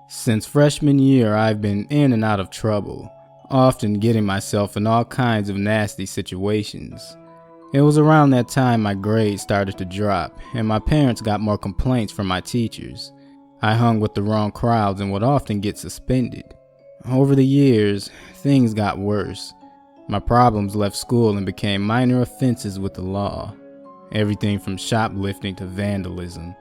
Since freshman year, I've been in and out of trouble, often getting myself in all kinds of nasty situations. It was around that time my grades started to drop, and my parents got more complaints from my teachers. I hung with the wrong crowds and would often get suspended. Over the years, things got worse. My problems left school and became minor offenses with the law. Everything from shoplifting to vandalism.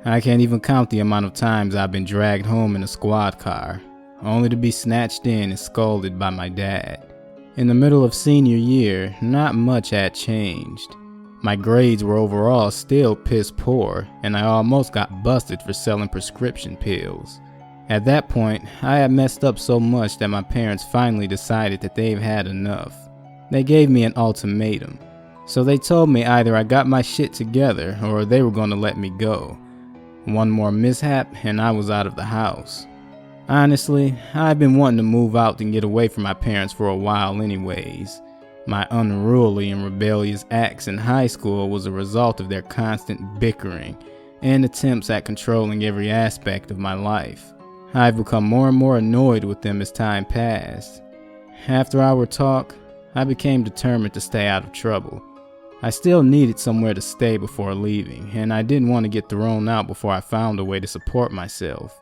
I can't even count the amount of times I've been dragged home in a squad car, only to be snatched in and scolded by my dad. In the middle of senior year, not much had changed. My grades were overall still piss poor, and I almost got busted for selling prescription pills. At that point, I had messed up so much that my parents finally decided that they've had enough. They gave me an ultimatum. So they told me either I got my shit together or they were going to let me go. One more mishap and I was out of the house. Honestly, I've been wanting to move out and get away from my parents for a while anyways. My unruly and rebellious acts in high school was a result of their constant bickering and attempts at controlling every aspect of my life. I've become more and more annoyed with them as time passed. After our talk, I became determined to stay out of trouble. I still needed somewhere to stay before leaving, and I didn't want to get thrown out before I found a way to support myself.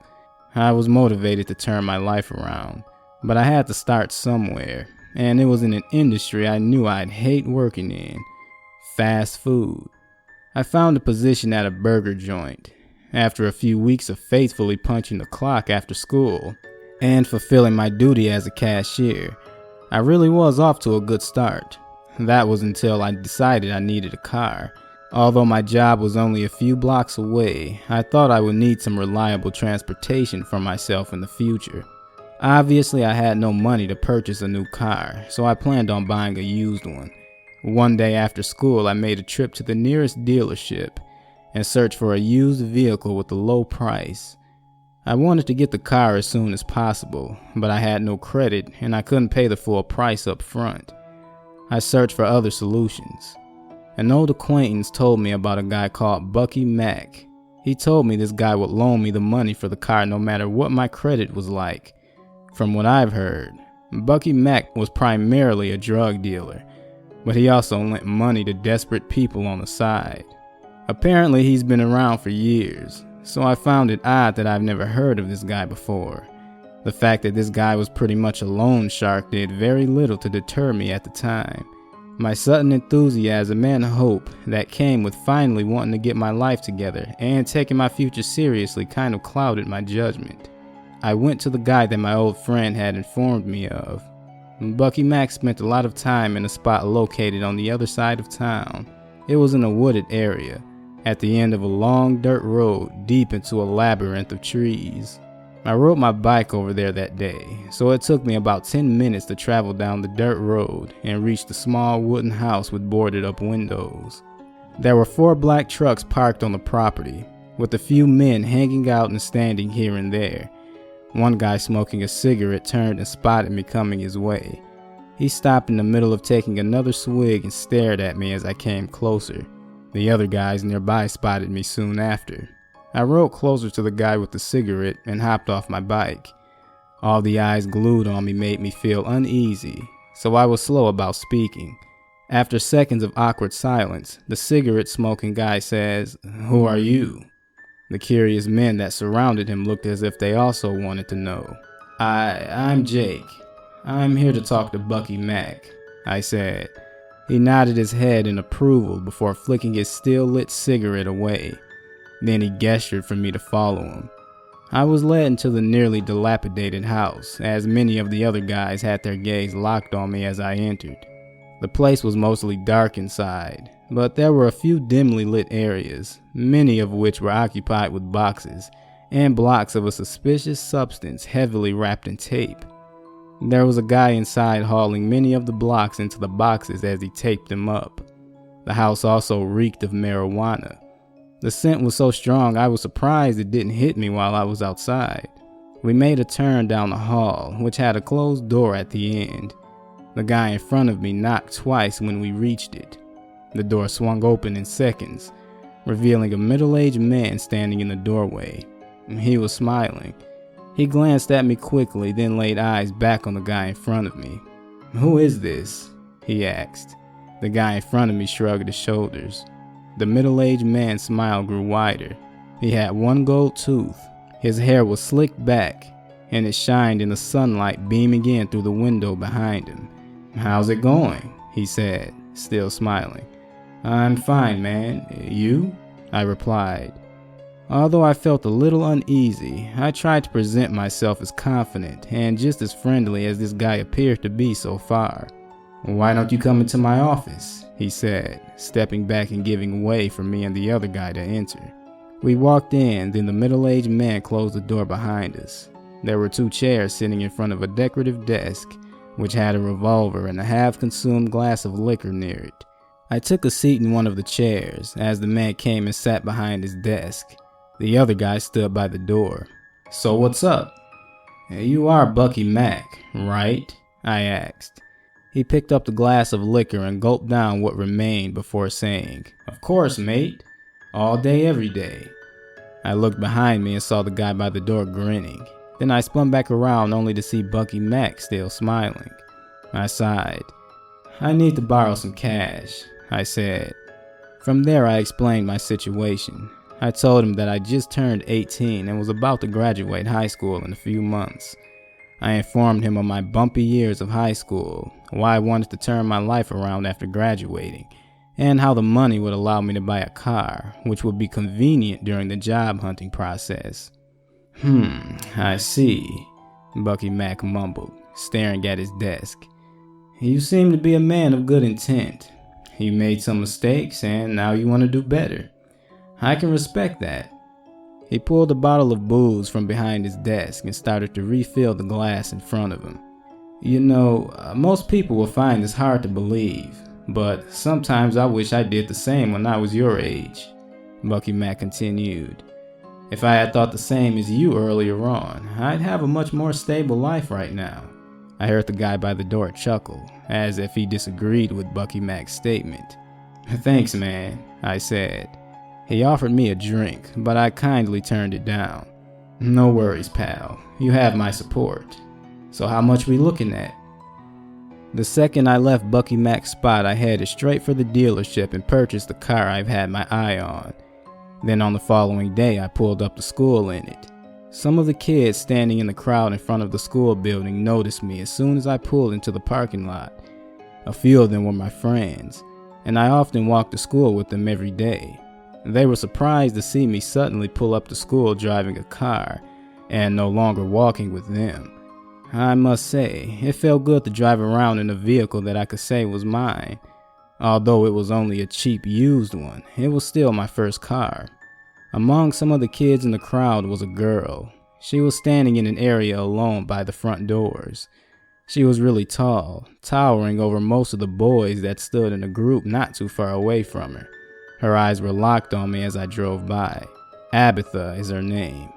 I was motivated to turn my life around, but I had to start somewhere, and it was in an industry I knew I'd hate working in: fast food. I found a position at a burger joint. After a few weeks of faithfully punching the clock after school and fulfilling my duty as a cashier, I really was off to a good start. That was until I decided I needed a car. Although my job was only a few blocks away, I thought I would need some reliable transportation for myself in the future. Obviously, I had no money to purchase a new car, so I planned on buying a used one. One day after school, I made a trip to the nearest dealership and searched for a used vehicle with a low price. I wanted to get the car as soon as possible, but I had no credit and I couldn't pay the full price up front. I searched for other solutions. An old acquaintance told me about a guy called Bucky Mack. He told me this guy would loan me the money for the car no matter what my credit was like. From what I've heard, Bucky Mack was primarily a drug dealer, but he also lent money to desperate people on the side. Apparently he's been around for years, so I found it odd that I've never heard of this guy before. The fact that this guy was pretty much a loan shark did very little to deter me at the time. My sudden enthusiasm and hope that came with finally wanting to get my life together and taking my future seriously kind of clouded my judgment. I went to the guy that my old friend had informed me of. Bucky Mack spent a lot of time in a spot located on the other side of town. It was in a wooded area, at the end of a long dirt road deep into a labyrinth of trees. I rode my bike over there that day, so it took me about 10 minutes to travel down the dirt road and reach the small wooden house with boarded up windows. There were 4 black trucks parked on the property, with a few men hanging out and standing here and there. One guy smoking a cigarette turned and spotted me coming his way. He stopped in the middle of taking another swig and stared at me as I came closer. The other guys nearby spotted me soon after. I rode closer to the guy with the cigarette and hopped off my bike. All the eyes glued on me made me feel uneasy, so I was slow about speaking. After seconds of awkward silence, the cigarette-smoking guy says, "Who are you?" The curious men that surrounded him looked as if they also wanted to know. I'm Jake. I'm here to talk to Bucky Mack," I said. He nodded his head in approval before flicking his still-lit cigarette away. Then he gestured for me to follow him. I was led into the nearly dilapidated house, as many of the other guys had their gaze locked on me as I entered. The place was mostly dark inside, but there were a few dimly lit areas, many of which were occupied with boxes and blocks of a suspicious substance heavily wrapped in tape. There was a guy inside hauling many of the blocks into the boxes as he taped them up. The house also reeked of marijuana. The scent was so strong I was surprised it didn't hit me while I was outside. We made a turn down the hall, which had a closed door at the end. The guy in front of me knocked twice when we reached it. The door swung open in seconds, revealing a middle-aged man standing in the doorway. He was smiling. He glanced at me quickly, then laid eyes back on the guy in front of me. "Who is this?" he asked. The guy in front of me shrugged his shoulders. The middle-aged man's smile grew wider. He had one gold tooth. His hair was slicked back, and it shined in the sunlight beaming in through the window behind him. "How's it going?" he said, still smiling. "I'm fine, man. You?" I replied. Although I felt a little uneasy, I tried to present myself as confident and just as friendly as this guy appeared to be so far. "Why don't you come into my office?" he said, stepping back and giving way for me and the other guy to enter. We walked in, then the middle-aged man closed the door behind us. There were 2 chairs sitting in front of a decorative desk, which had a revolver and a half-consumed glass of liquor near it. I took a seat in one of the chairs as the man came and sat behind his desk. The other guy stood by the door. "So what's up?" "You are Bucky Mack, right?" I asked. He picked up the glass of liquor and gulped down what remained before saying, "Of course, mate. All day, every day." I looked behind me and saw the guy by the door grinning. Then I spun back around only to see Bucky Mack still smiling. I sighed. "I need to borrow some cash," I said. From there I explained my situation. I told him that I just turned 18 and was about to graduate high school in a few months. I informed him of my bumpy years of high school, why I wanted to turn my life around after graduating, and how the money would allow me to buy a car, which would be convenient during the job hunting process. I see," Bucky Mack mumbled, staring at his desk. "You seem to be a man of good intent. You made some mistakes and now you want to do better. I can respect that." He pulled a bottle of booze from behind his desk and started to refill the glass in front of him. "You know, most people will find this hard to believe, but sometimes I wish I did the same when I was your age," Bucky Mack continued. "If I had thought the same as you earlier on, I'd have a much more stable life right now." I heard the guy by the door chuckle, as if he disagreed with Bucky Mack's statement. "Thanks, man," I said. He offered me a drink, but I kindly turned it down. "No worries, pal. You have my support. So how much we looking at?" The second I left Bucky Mack's spot, I headed straight for the dealership and purchased the car I've had my eye on. Then on the following day, I pulled up to school in it. Some of the kids standing in the crowd in front of the school building noticed me as soon as I pulled into the parking lot. A few of them were my friends, and I often walked to school with them every day. They were surprised to see me suddenly pull up to school driving a car, and no longer walking with them. I must say, it felt good to drive around in a vehicle that I could say was mine. Although it was only a cheap used one, it was still my first car. Among some of the kids in the crowd was a girl. She was standing in an area alone by the front doors. She was really tall, towering over most of the boys that stood in a group not too far away from her. Her eyes were locked on me as I drove by. Abatha is her name.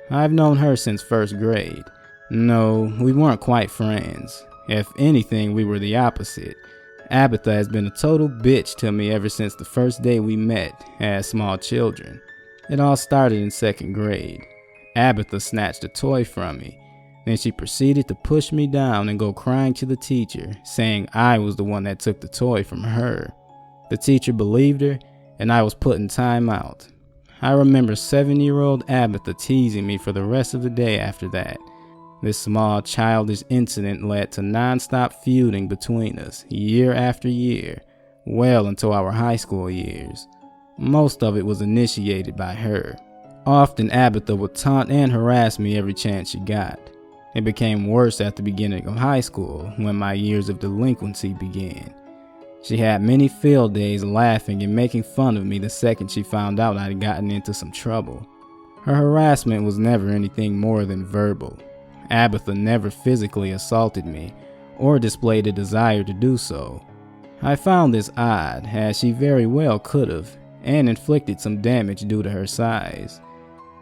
I've known her since first grade. No, we weren't quite friends. If anything, we were the opposite. Abatha has been a total bitch to me ever since the first day we met as small children. It all started in second grade. Abatha snatched a toy from me. Then she proceeded to push me down and go crying to the teacher, saying I was the one that took the toy from her. The teacher believed her, and I was put in timeout. I remember 7-year-old Abatha teasing me for the rest of the day after that. This small childish incident led to non-stop feuding between us year after year, well into our high school years. Most of it was initiated by her. Often Abatha would taunt and harass me every chance she got. It became worse at the beginning of high school when my years of delinquency began. She had many field days laughing and making fun of me the second she found out I had gotten into some trouble. Her harassment was never anything more than verbal. Abatha never physically assaulted me or displayed a desire to do so. I found this odd, as she very well could have, and inflicted some damage due to her size.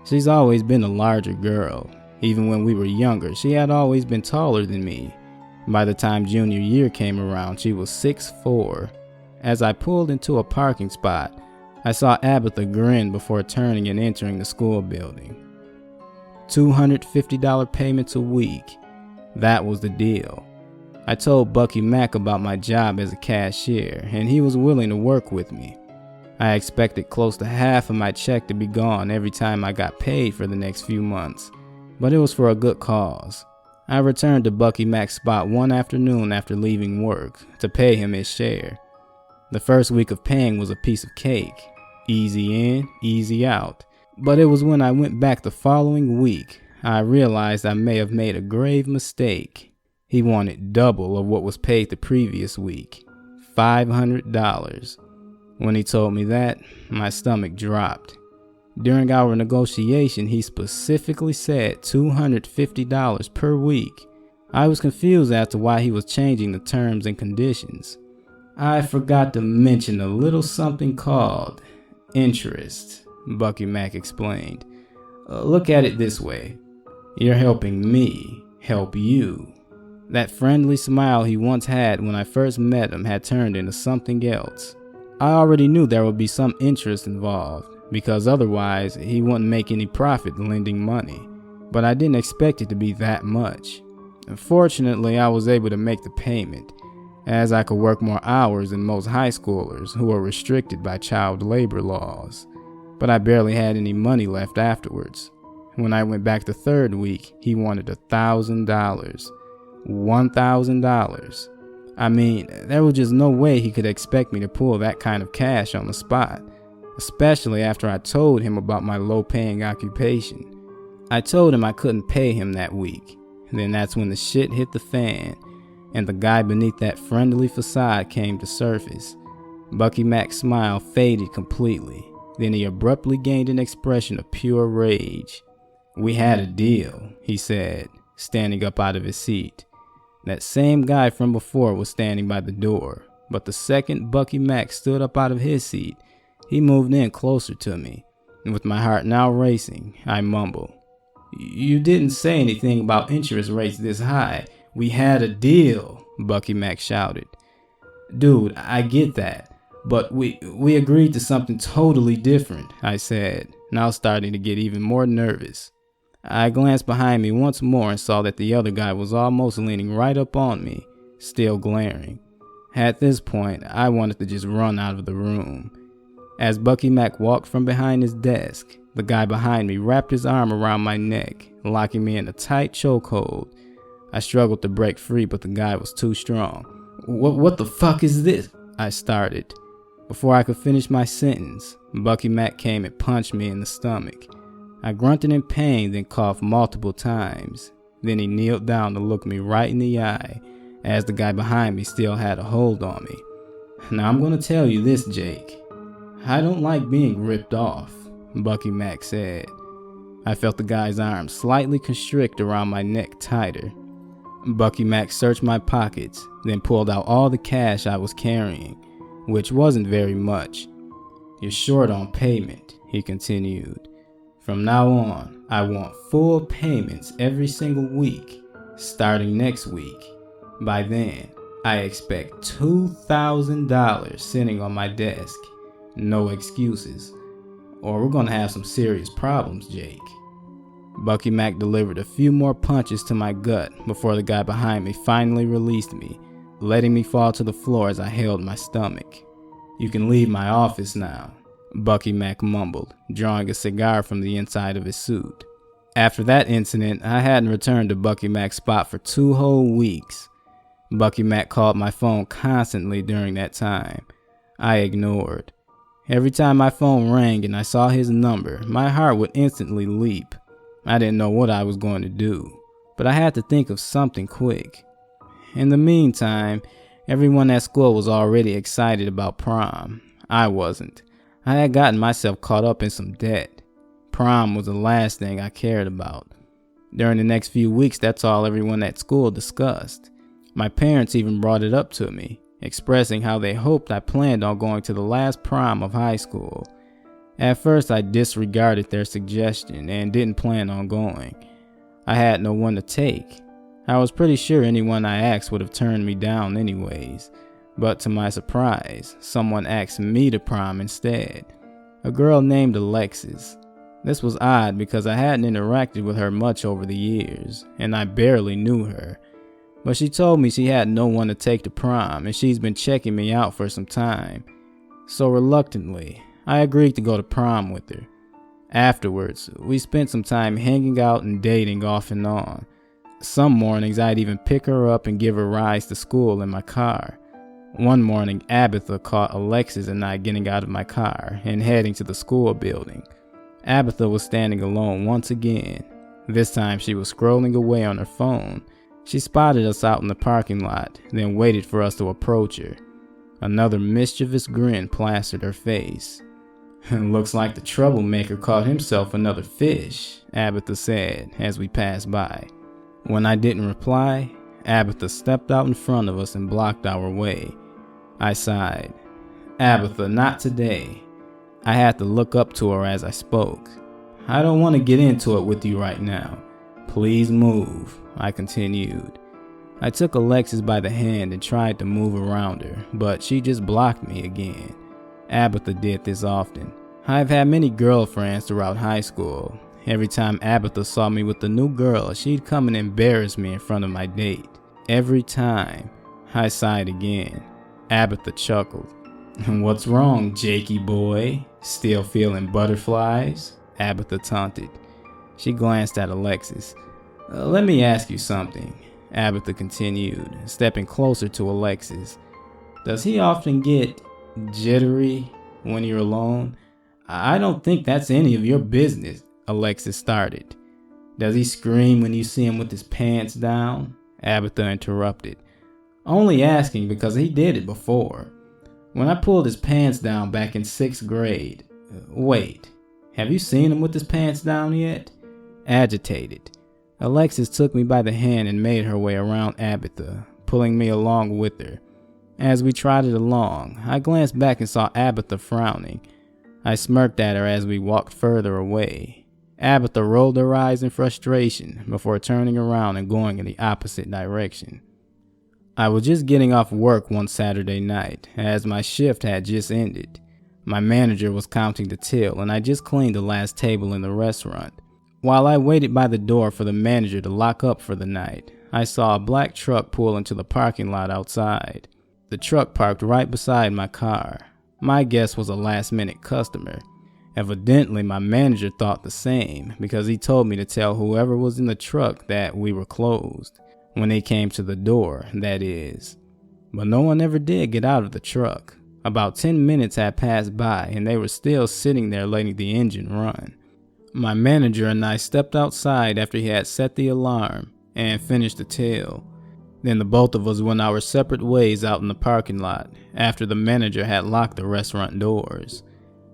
She's always been a larger girl. Even when we were younger, she had always been taller than me. By the time junior year came around, she was 6'4". As I pulled into a parking spot, I saw Abatha grin before turning and entering the school building. $250 payments a week. That was the deal. I told Bucky Mac about my job as a cashier, and he was willing to work with me. I expected close to half of my check to be gone every time I got paid for the next few months, but it was for a good cause. I returned to Bucky Mac's spot one afternoon after leaving work to pay him his share. The first week of paying was a piece of cake. Easy in, easy out. But it was when I went back the following week, I realized I may have made a grave mistake. He wanted double of what was paid the previous week, $500. When he told me that, my stomach dropped. During our negotiation, he specifically said $250 per week. I was confused as to why he was changing the terms and conditions. I forgot to mention a little something called interest, Bucky Mac explained. Look at it this way. You're helping me help you. That friendly smile he once had when I first met him had turned into something else. I already knew there would be some interest involved, because otherwise he wouldn't make any profit lending money. But I didn't expect it to be that much. Fortunately, I was able to make the payment, as I could work more hours than most high schoolers who are restricted by child labor laws. But I barely had any money left afterwards. When I went back the third week, he wanted $1,000. $1,000. I mean, there was just no way he could expect me to pull that kind of cash on the spot, especially after I told him about my low-paying occupation. I told him I couldn't pay him that week. Then that's when the shit hit the fan, and the guy beneath that friendly facade came to surface. Bucky Mac's smile faded completely. Then he abruptly gained an expression of pure rage. "We had a deal," he said, standing up out of his seat. That same guy from before was standing by the door, but the second Bucky Mac stood up out of his seat, he moved in closer to me, and with my heart now racing, I mumbled, "You didn't say anything about interest rates this high. We had a deal," Bucky Mac shouted. "Dude, I get that, but we agreed to something totally different," I said, now starting to get even more nervous. I glanced behind me once more and saw that the other guy was almost leaning right up on me, still glaring. At this point, I wanted to just run out of the room. As Bucky Mac walked from behind his desk, the guy behind me wrapped his arm around my neck, locking me in a tight chokehold. I struggled to break free, but the guy was too strong. What the fuck is this?" I started. Before I could finish my sentence, Bucky Mac came and punched me in the stomach. I grunted in pain, then coughed multiple times. Then he kneeled down to look me right in the eye, as the guy behind me still had a hold on me. "Now I'm gonna tell you this, Jake. I don't like being ripped off," Bucky Mac said. I felt the guy's arm slightly constrict around my neck tighter. Bucky Mac searched my pockets, then pulled out all the cash I was carrying, which wasn't very much. "You're short on payment," he continued. "From now on, I want full payments every single week, starting next week. By then, I expect $2,000 sitting on my desk. No excuses, or we're gonna have some serious problems, Jake." Bucky Mac delivered a few more punches to my gut before the guy behind me finally released me, letting me fall to the floor as I held my stomach. "You can leave my office now," Bucky Mac mumbled, drawing a cigar from the inside of his suit. After that incident, I hadn't returned to Bucky Mac's spot for 2 whole weeks. Bucky Mac called my phone constantly during that time. I ignored. Every time my phone rang and I saw his number, my heart would instantly leap. I didn't know what I was going to do, but I had to think of something quick. In the meantime, everyone at school was already excited about prom. I wasn't. I had gotten myself caught up in some debt. Prom was the last thing I cared about. During the next few weeks, that's all everyone at school discussed. My parents even brought it up to me, expressing how they hoped I planned on going to the last prom of high school. At first, I disregarded their suggestion and didn't plan on going. I had no one to take. I was pretty sure anyone I asked would have turned me down anyways. But to my surprise, someone asked me to prom instead. A girl named Alexis. This was odd because I hadn't interacted with her much over the years, and I barely knew her. But she told me she had no one to take to prom, and she's been checking me out for some time. So reluctantly, I agreed to go to prom with her. Afterwards, we spent some time hanging out and dating off and on. Some mornings I'd even pick her up and give her rides to school in my car. One morning, Abatha caught Alexis and I getting out of my car and heading to the school building. Abatha was standing alone once again. This time she was scrolling away on her phone. She spotted us out in the parking lot, then waited for us to approach her. Another mischievous grin plastered her face. "Looks like the troublemaker caught himself another fish," Abatha said as we passed by. When I didn't reply, Abatha stepped out in front of us and blocked our way. I sighed. "Abatha, not today." I had to look up to her as I spoke. "I don't want to get into it with you right now. Please move," I continued. I took Alexis by the hand and tried to move around her, but she just blocked me again. Abatha did this often. I've had many girlfriends throughout high school. Every time Abatha saw me with a new girl, she'd come and embarrass me in front of my date. Every time. I sighed again. Abatha chuckled. "What's wrong, Jakey boy? Still feeling butterflies?" Abatha taunted. She glanced at Alexis. "Let me ask you something," Abatha continued, stepping closer to Alexis. "Does he often get jittery when you're alone?" "I don't think that's any of your business," Alexis started. "Does he scream when you see him with his pants down?" Abatha interrupted. "Only asking because he did it before. When I pulled his pants down back in 6th grade. Wait, have you seen him with his pants down yet?" Agitated, Alexis took me by the hand and made her way around Abatha, pulling me along with her. As we trotted along, I glanced back and saw Abatha frowning. I smirked at her as we walked further away. Abatha rolled her eyes in frustration before turning around and going in the opposite direction. I was just getting off work one Saturday night, as my shift had just ended. My manager was counting the till, and I just cleaned the last table in the restaurant. While I waited by the door for the manager to lock up for the night, I saw a black truck pull into the parking lot outside. The truck parked right beside my car. My guess was a last-minute customer. Evidently, my manager thought the same, because he told me to tell whoever was in the truck that we were closed. When they came to the door, that is. But no one ever did get out of the truck. About 10 minutes had passed by, and they were still sitting there letting the engine run. My manager and I stepped outside after he had set the alarm and finished the till. Then the both of us went our separate ways out in the parking lot after the manager had locked the restaurant doors.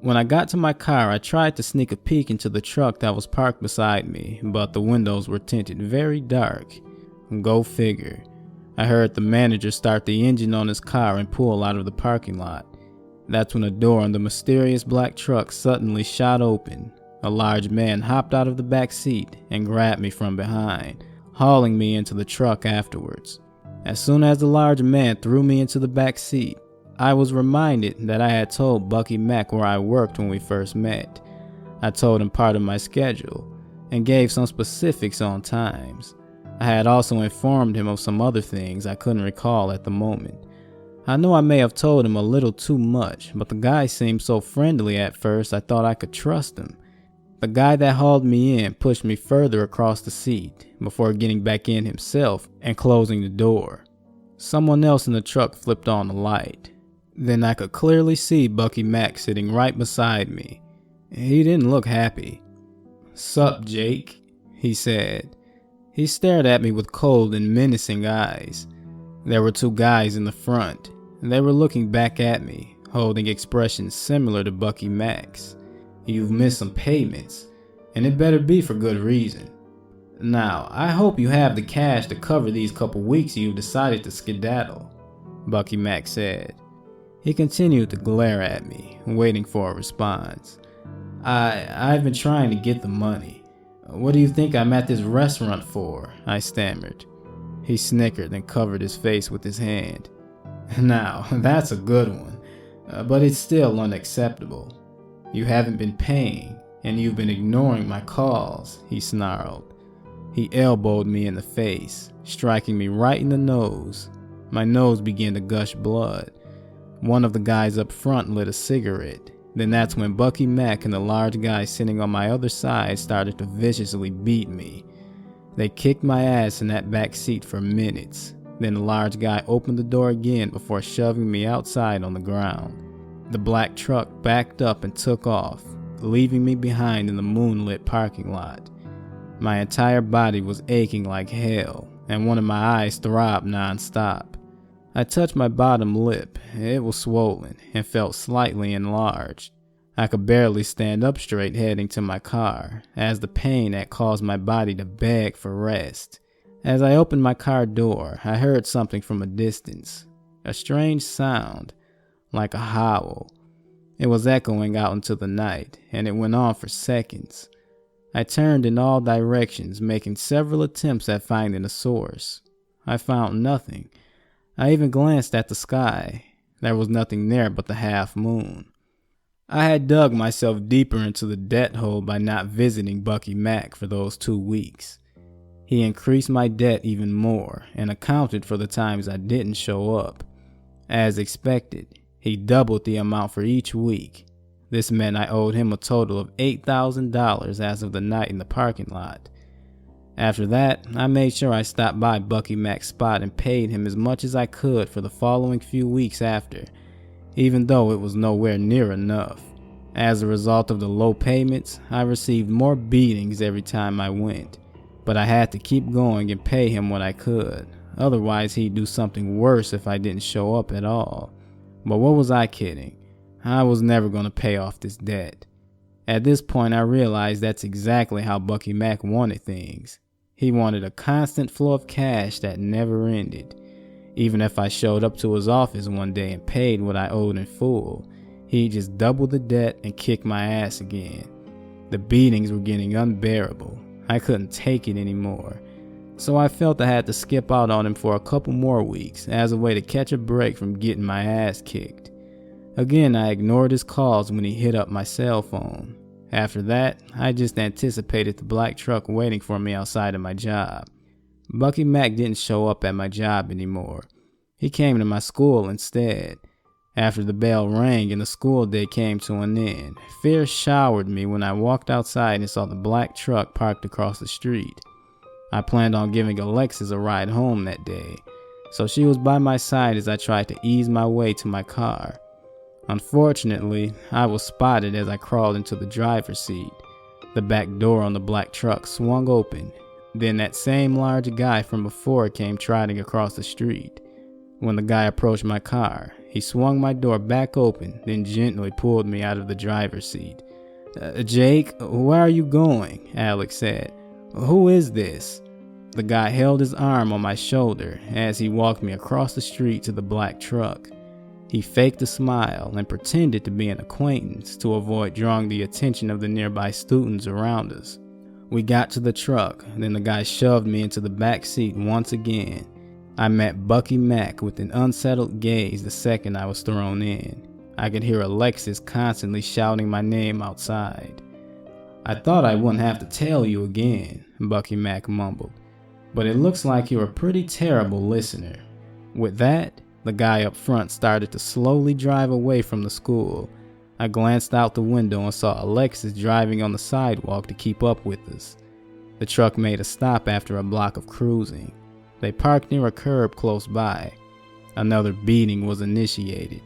When I got to my car, I tried to sneak a peek into the truck that was parked beside me, but the windows were tinted very dark. Go figure. I heard the manager start the engine on his car and pull out of the parking lot. That's when the door on the mysterious black truck suddenly shot open. A large man hopped out of the back seat and grabbed me from behind, hauling me into the truck afterwards. As soon as the large man threw me into the back seat, I was reminded that I had told Bucky Mack where I worked when we first met. I told him part of my schedule and gave some specifics on times. I had also informed him of some other things I couldn't recall at the moment. I know I may have told him a little too much, but the guy seemed so friendly at first I thought I could trust him. The guy that hauled me in pushed me further across the seat before getting back in himself and closing the door. Someone else in the truck flipped on the light. Then I could clearly see Bucky Mack sitting right beside me. He didn't look happy. "Sup, Jake?" he said. He stared at me with cold and menacing eyes. There were two guys in the front, and they were looking back at me, holding expressions similar to Bucky Mack's. "You've missed some payments, and it better be for good reason. Now, I hope you have the cash to cover these couple weeks you've decided to skedaddle," Bucky Mack said. He continued to glare at me, waiting for a response. I've been trying to get the money. What do you think I'm at this restaurant for?" I stammered. He snickered and covered his face with his hand. "Now, that's a good one, but it's still unacceptable. You haven't been paying, and you've been ignoring my calls," he snarled. He elbowed me in the face, striking me right in the nose. My nose began to gush blood. One of the guys up front lit a cigarette. Then that's when Bucky Mack and the large guy sitting on my other side started to viciously beat me. They kicked my ass in that back seat for minutes. Then the large guy opened the door again before shoving me outside on the ground. The black truck backed up and took off, leaving me behind in the moonlit parking lot. My entire body was aching like hell, and one of my eyes throbbed nonstop. I touched my bottom lip. It was swollen and felt slightly enlarged. I could barely stand up straight heading to my car, as the pain had caused my body to beg for rest. As I opened my car door, I heard something from a distance. A strange sound, like a howl. It was echoing out into the night, and it went on for seconds. I turned in all directions, making several attempts at finding a source. I found nothing. I even glanced at the sky. There was nothing there but the half moon. I had dug myself deeper into the debt hole by not visiting Bucky Mack for those 2 weeks. He increased my debt even more and accounted for the times I didn't show up. As expected, he doubled the amount for each week. This meant I owed him a total of $8,000 as of the night in the parking lot. After that, I made sure I stopped by Bucky Mack's spot and paid him as much as I could for the following few weeks after, even though it was nowhere near enough. As a result of the low payments, I received more beatings every time I went, but I had to keep going and pay him what I could. Otherwise, he'd do something worse if I didn't show up at all. But what was I kidding? I was never going to pay off this debt. At this point, I realized that's exactly how Bucky Mack wanted things. He wanted a constant flow of cash that never ended. Even if I showed up to his office one day and paid what I owed in full, he'd just double the debt and kick my ass again. The beatings were getting unbearable. I couldn't take it anymore. So I felt I had to skip out on him for a couple more weeks as a way to catch a break from getting my ass kicked. Again, I ignored his calls when he hit up my cell phone. After that, I just anticipated the black truck waiting for me outside of my job. Bucky Mack didn't show up at my job anymore. He came to my school instead. After the bell rang and the school day came to an end, fear showered me when I walked outside and saw the black truck parked across the street. I planned on giving Alexis a ride home that day, so she was by my side as I tried to ease my way to my car. Unfortunately, I was spotted as I crawled into the driver's seat. The back door on the black truck swung open. Then that same large guy from before came trotting across the street. When the guy approached my car, he swung my door back open, then gently pulled me out of the driver's seat. Jake, where are you going?" Alex said. "Who is this?" The guy held his arm on my shoulder as he walked me across the street to the black truck. He faked a smile and pretended to be an acquaintance to avoid drawing the attention of the nearby students around us. We got to the truck, then the guy shoved me into the back seat once again. I met Bucky Mack with an unsettled gaze the second I was thrown in. I could hear Alexis constantly shouting my name outside. "I thought I wouldn't have to tell you again," Bucky Mack mumbled, "but it looks like you're a pretty terrible listener." With that, the guy up front started to slowly drive away from the school. I glanced out the window and saw Alexis driving on the sidewalk to keep up with us. The truck made a stop after a block of cruising. They parked near a curb close by. Another beating was initiated,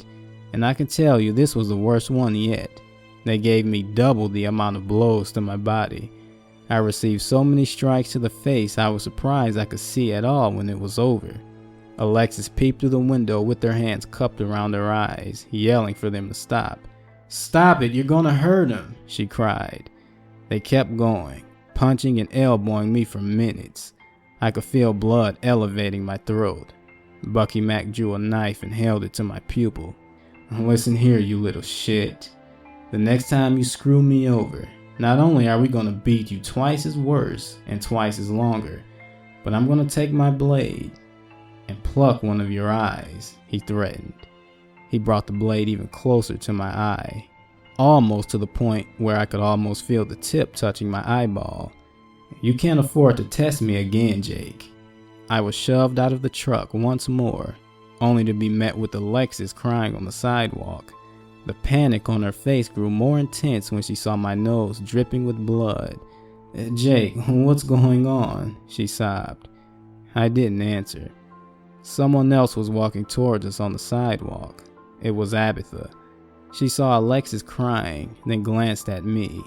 and I can tell you this was the worst one yet. They gave me double the amount of blows to my body. I received so many strikes to the face I was surprised I could see at all when it was over. Alexis peeped through the window with her hands cupped around her eyes, yelling for them to stop. "Stop it, you're gonna hurt him," she cried. They kept going, punching and elbowing me for minutes. I could feel blood elevating my throat. Bucky Mack drew a knife and held it to my pupil. "Listen here, you little shit. The next time you screw me over, not only are we gonna beat you twice as worse and twice as longer, but I'm gonna take my blade and pluck one of your eyes," he threatened. He brought the blade even closer to my eye. almost to the point where I could almost feel the tip touching my eyeball. "You can't afford to test me again, Jake." I was shoved out of the truck once more, only to be met with Alexis crying on the sidewalk. The panic on her face grew more intense when she saw my nose dripping with blood. "Jake, what's going on?" she sobbed. I didn't answer. Someone else was walking towards us on the sidewalk. It was Abatha. She saw Alexis crying, then glanced at me.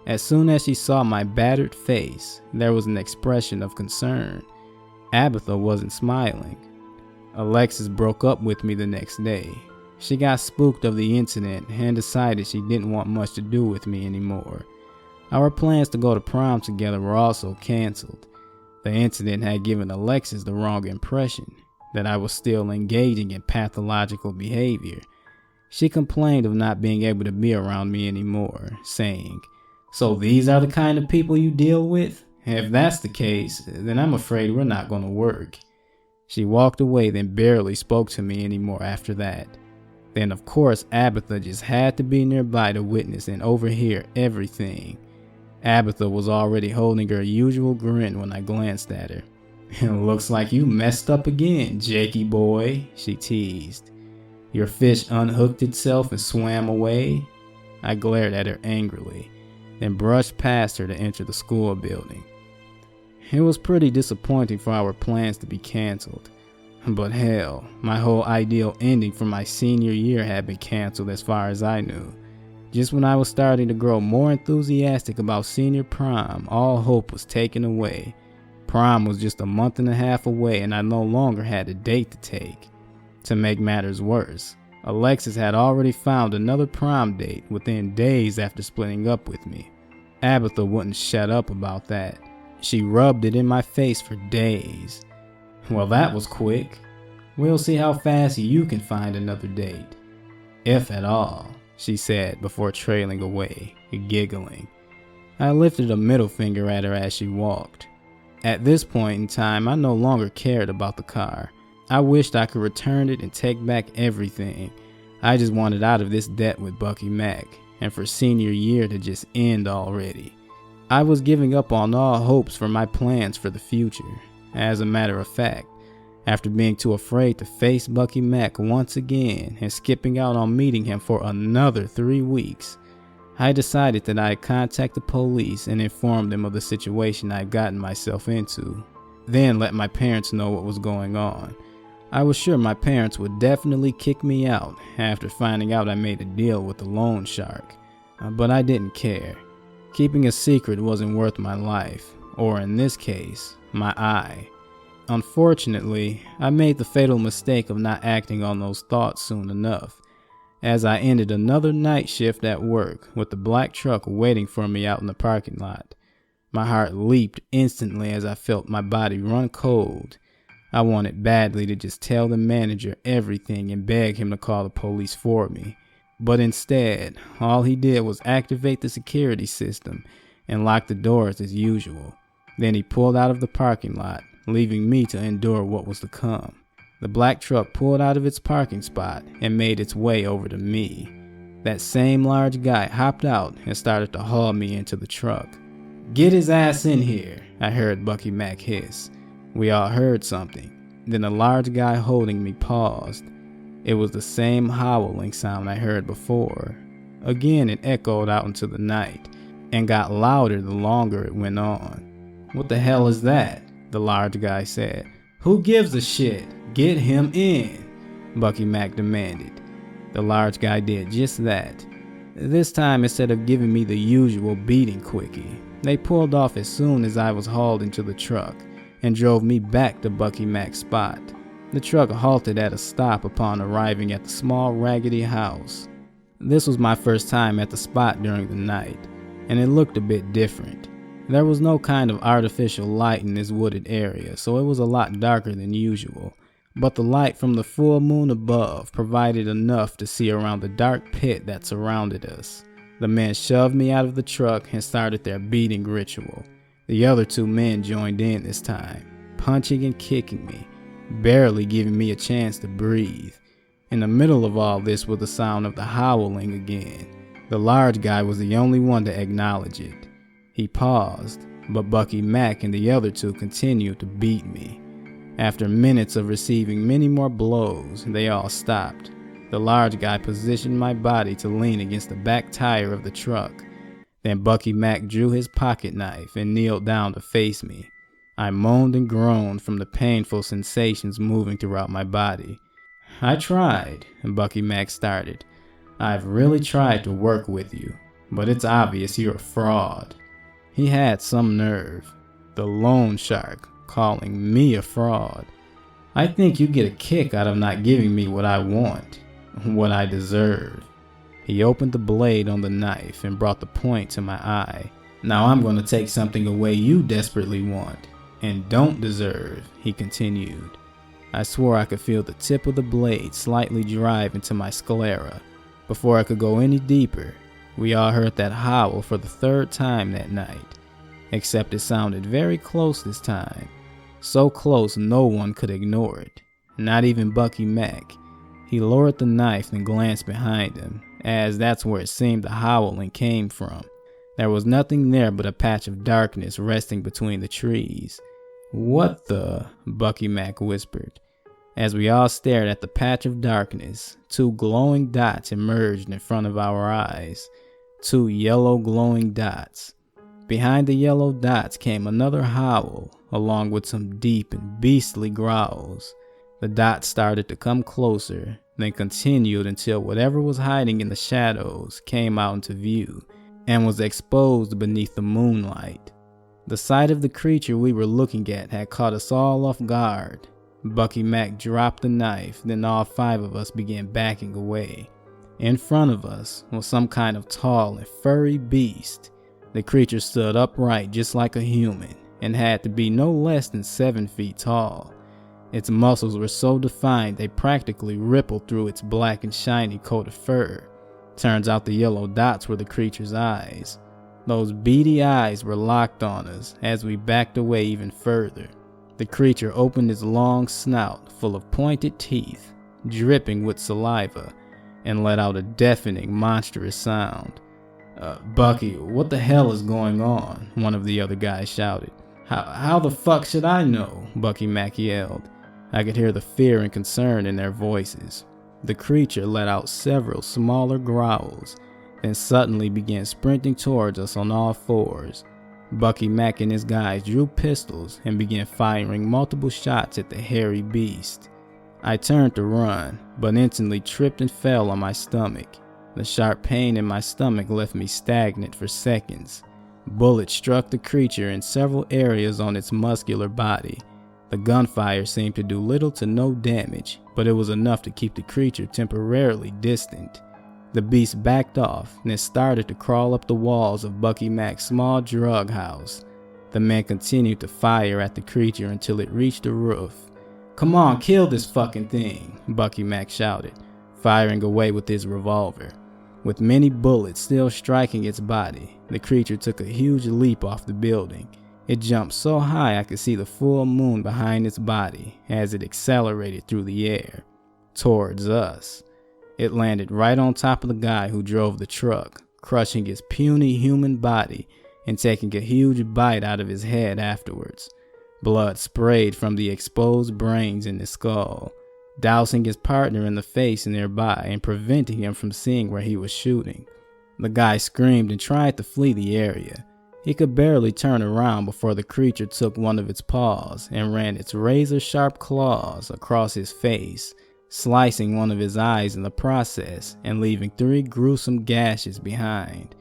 As soon as she saw my battered face, there was an expression of concern. Abatha wasn't smiling. Alexis broke up with me the next day. She got spooked of the incident and decided she didn't want much to do with me anymore. Our plans to go to prom together were also canceled. The incident had given Alexis the wrong impression, that I was still engaging in pathological behavior. She complained of not being able to be around me anymore, saying, "So these are the kind of people you deal with? If that's the case, then I'm afraid we're not going to work." She walked away, then barely spoke to me anymore after that. Then of course Abatha just had to be nearby to witness and overhear everything. Abatha was already holding her usual grin when I glanced at her. "It looks like you messed up again, Jakey boy," she teased. "Your fish unhooked itself and swam away?" I glared at her angrily, then brushed past her to enter the school building. It was pretty disappointing for our plans to be canceled. But hell, my whole ideal ending for my senior year had been canceled as far as I knew. Just when I was starting to grow more enthusiastic about senior prom, all hope was taken away. Prom was just a month and a half away and I no longer had a date to take. To make matters worse, Alexis had already found another prom date within days after splitting up with me. Abatha wouldn't shut up about that. She rubbed it in my face for days. "Well, that was quick. We'll see how fast you can find another date. If at all," she said before trailing away, giggling. I lifted a middle finger at her as she walked. At this point in time, I no longer cared about the car. I wished I could return it and take back everything. I just wanted out of this debt with Bucky Mac, and for senior year to just end already. I was giving up on all hopes for my plans for the future. As a matter of fact, after being too afraid to face Bucky Mac once again and skipping out on meeting him for another 3 weeks, I decided that I'd contact the police and inform them of the situation I'd gotten myself into, then let my parents know what was going on. I was sure my parents would definitely kick me out after finding out I made a deal with the loan shark, but I didn't care. Keeping a secret wasn't worth my life, or in this case, my eye. Unfortunately, I made the fatal mistake of not acting on those thoughts soon enough, as I ended another night shift at work with the black truck waiting for me out in the parking lot. My heart leaped instantly as I felt my body run cold. I wanted badly to just tell the manager everything and beg him to call the police for me. But instead, all he did was activate the security system and lock the doors as usual. Then he pulled out of the parking lot, leaving me to endure what was to come. The black truck pulled out of its parking spot and made its way over to me. That same large guy hopped out and started to haul me into the truck. "Get his ass in here," I heard Bucky Mac hiss. We all heard something. Then the large guy holding me paused. It was the same howling sound I heard before. Again, it echoed out into the night and got louder the longer it went on. "What the hell is that?" the large guy said. "Who gives a shit? Get him in," Bucky Mac demanded. The large guy did just that. This time, instead of giving me the usual beating quickie, they pulled off as soon as I was hauled into the truck and drove me back to Bucky Mac's spot. The truck halted at a stop upon arriving at the small raggedy house. This was my first time at the spot during the night, and it looked a bit different. There was no kind of artificial light in this wooded area, so it was a lot darker than usual, but the light from the full moon above provided enough to see around the dark pit that surrounded us. The men shoved me out of the truck and started their beating ritual. The other 2 men joined in this time, punching and kicking me, barely giving me a chance to breathe. In the middle of all this was the sound of the howling again. The large guy was the only one to acknowledge it. He paused, but Bucky Mack and the other two continued to beat me. After minutes of receiving many more blows, they all stopped. The large guy positioned my body to lean against the back tire of the truck. Then Bucky Mack drew his pocket knife and kneeled down to face me. I moaned and groaned from the painful sensations moving throughout my body. "I tried," Bucky Mack started. "I've really tried to work with you, but it's obvious you're a fraud." He had some nerve. The loan shark calling me a fraud. "I think you get a kick out of not giving me what I want, what I deserve." He opened the blade on the knife and brought the point to my eye. "Now I'm going to take something away you desperately want and don't deserve," he continued. I swore I could feel the tip of the blade slightly drive into my sclera. Before I could go any deeper, we all heard that howl for the third time that night, except it sounded very close this time. So close no one could ignore it, not even Bucky Mack. He lowered the knife and glanced behind him, as that's where it seemed the howling came from. There was nothing there but a patch of darkness resting between the trees. "What the?" Bucky Mack whispered. As we all stared at the patch of darkness, two glowing dots emerged in front of our eyes. Two yellow glowing dots. Behind the yellow dots came another howl, along with some deep and beastly growls. The dots started to come closer, then continued until whatever was hiding in the shadows came out into view and was exposed beneath the moonlight. The sight of the creature we were looking at had caught us all off guard. Bucky Mack dropped the knife, then all five of us began backing away. In front of us was some kind of tall and furry beast. The creature stood upright just like a human and had to be no less than 7 feet tall. Its muscles were so defined they practically rippled through its black and shiny coat of fur. Turns out the yellow dots were the creature's eyes. Those beady eyes were locked on us as we backed away even further. The creature opened its long snout full of pointed teeth, dripping with saliva, and let out a deafening, monstrous sound. "Bucky, what the hell is going on?" one of the other guys shouted. How the fuck should I know?" Bucky Mack yelled. I could hear the fear and concern in their voices. The creature let out several smaller growls, then suddenly began sprinting towards us on all fours. Bucky Mack and his guys drew pistols and began firing multiple shots at the hairy beast. I turned to run, but instantly tripped and fell on my stomach. The sharp pain in my stomach left me stagnant for seconds. Bullets struck the creature in several areas on its muscular body. The gunfire seemed to do little to no damage, but it was enough to keep the creature temporarily distant. The beast backed off and then started to crawl up the walls of Bucky Mack's small drug house. The men continued to fire at the creature until it reached the roof. "Come on, kill this fucking thing," Bucky Mack shouted, firing away with his revolver. With many bullets still striking its body, the creature took a huge leap off the building. It jumped so high I could see the full moon behind its body as it accelerated through the air, towards us. It landed right on top of the guy who drove the truck, crushing his puny human body and taking a huge bite out of his head afterwards. Blood sprayed from the exposed brains in his skull, dousing his partner in the face nearby and preventing him from seeing where he was shooting. The guy screamed and tried to flee the area. He could barely turn around before the creature took one of its paws and ran its razor-sharp claws across his face, slicing one of his eyes in the process and leaving 3 gruesome gashes behind.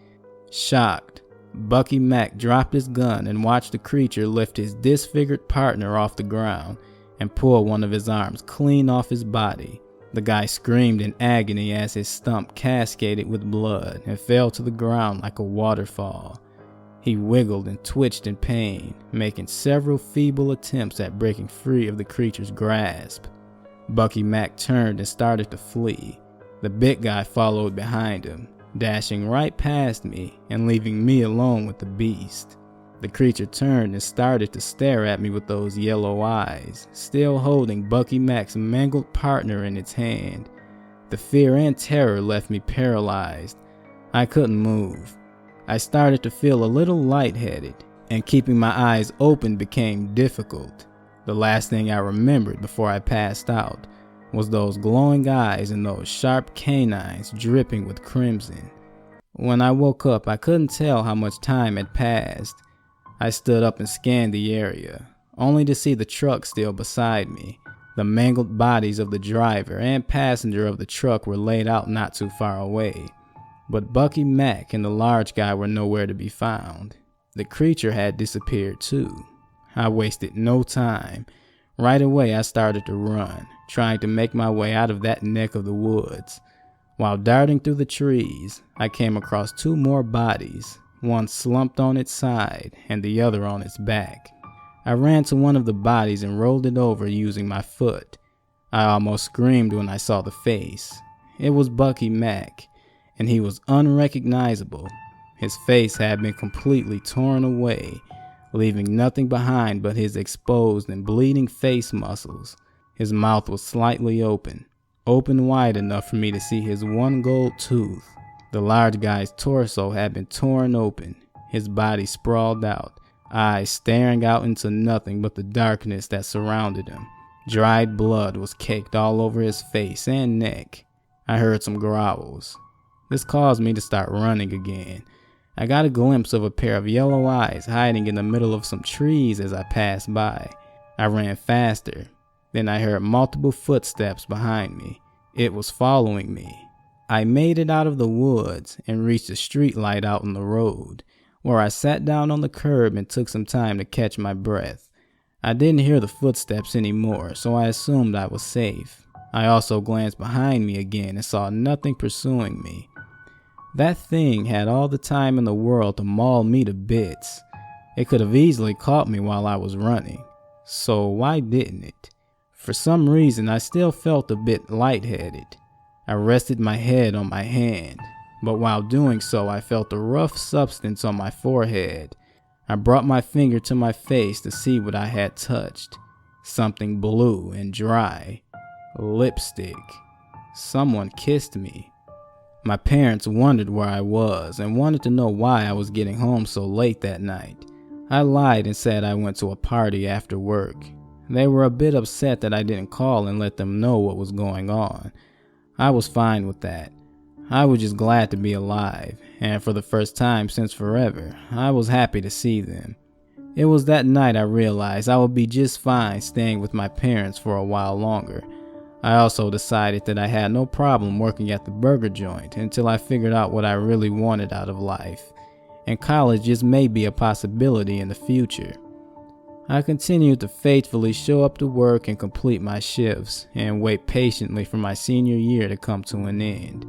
Shocked, Bucky Mack dropped his gun and watched the creature lift his disfigured partner off the ground and pull one of his arms clean off his body. The guy screamed in agony as his stump cascaded with blood and fell to the ground like a waterfall. He wiggled and twitched in pain, making several feeble attempts at breaking free of the creature's grasp. Bucky Mack turned and started to flee. The big guy followed behind him, dashing right past me and leaving me alone with the beast. The creature turned and started to stare at me with those yellow eyes, still holding Bucky Mack's mangled partner in its hand. The fear and terror left me paralyzed. I couldn't move. I started to feel a little lightheaded, and keeping my eyes open became difficult. The last thing I remembered before I passed out was those glowing eyes and those sharp canines dripping with crimson. When I woke up, I couldn't tell how much time had passed. I stood up and scanned the area, only to see the truck still beside me. The mangled bodies of the driver and passenger of the truck were laid out not too far away, but Bucky Mack and the large guy were nowhere to be found. The creature had disappeared too. I wasted no time. Right away I started to run, trying to make my way out of that neck of the woods. While darting through the trees, I came across two more bodies, one slumped on its side and the other on its back. I ran to one of the bodies and rolled it over using my foot. I almost screamed when I saw the face. It was Bucky Mack, and he was unrecognizable. His face had been completely torn away, leaving nothing behind but his exposed and bleeding face muscles. His mouth was slightly open wide enough for me to see his one gold tooth. The large guy's torso had been torn open, his body sprawled out, eyes staring out into nothing but the darkness that surrounded him. Dried blood was caked all over his face and neck. I heard some growls. This caused me to start running again. I got a glimpse of a pair of yellow eyes hiding in the middle of some trees as I passed by. I ran faster. Then I heard multiple footsteps behind me. It was following me. I made it out of the woods and reached a street light out on the road, where I sat down on the curb and took some time to catch my breath. I didn't hear the footsteps anymore, so I assumed I was safe. I also glanced behind me again and saw nothing pursuing me. That thing had all the time in the world to maul me to bits. It could have easily caught me while I was running. So why didn't it? For some reason, I still felt a bit lightheaded. I rested my head on my hand, but while doing so, I felt a rough substance on my forehead. I brought my finger to my face to see what I had touched. Something blue and dry. Lipstick. Someone kissed me. My parents wondered where I was and wanted to know why I was getting home so late that night. I lied and said I went to a party after work. They were a bit upset that I didn't call and let them know what was going on. I was fine with that. I was just glad to be alive, and for the first time since forever, I was happy to see them. It was that night I realized I would be just fine staying with my parents for a while longer. I also decided that I had no problem working at the burger joint until I figured out what I really wanted out of life, and college just may be a possibility in the future. I continued to faithfully show up to work and complete my shifts and wait patiently for my senior year to come to an end.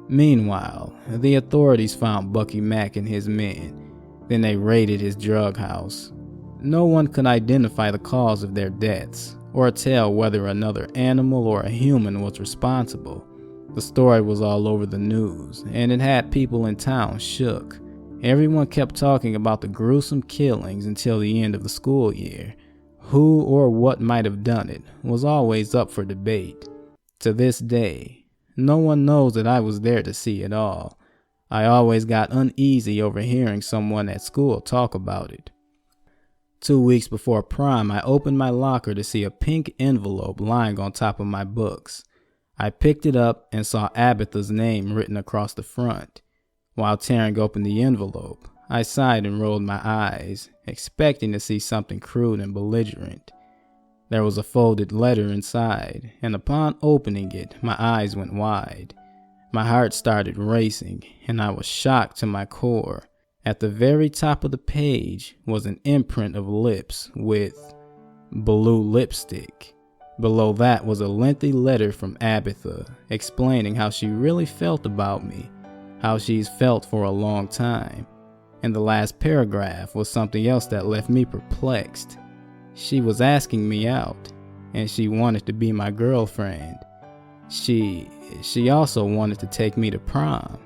Meanwhile, the authorities found Bucky Mack and his men. Then they raided his drug house. No one could identify the cause of their deaths or tell whether another animal or a human was responsible. The story was all over the news, and it had people in town shook. Everyone kept talking about the gruesome killings until the end of the school year. Who or what might have done it was always up for debate. To this day, no one knows that I was there to see it all. I always got uneasy overhearing someone at school talk about it. 2 weeks before prom, I opened my locker to see a pink envelope lying on top of my books. I picked it up and saw Abatha's name written across the front. While tearing open the envelope, I sighed and rolled my eyes, expecting to see something crude and belligerent. There was a folded letter inside, and upon opening it, my eyes went wide. My heart started racing, and I was shocked to my core. At the very top of the page was an imprint of lips with blue lipstick. Below that was a lengthy letter from Abatha, explaining how she really felt about me, how she's felt for a long time. And the last paragraph was something else that left me perplexed. She was asking me out, and she wanted to be my girlfriend. She also wanted to take me to prom.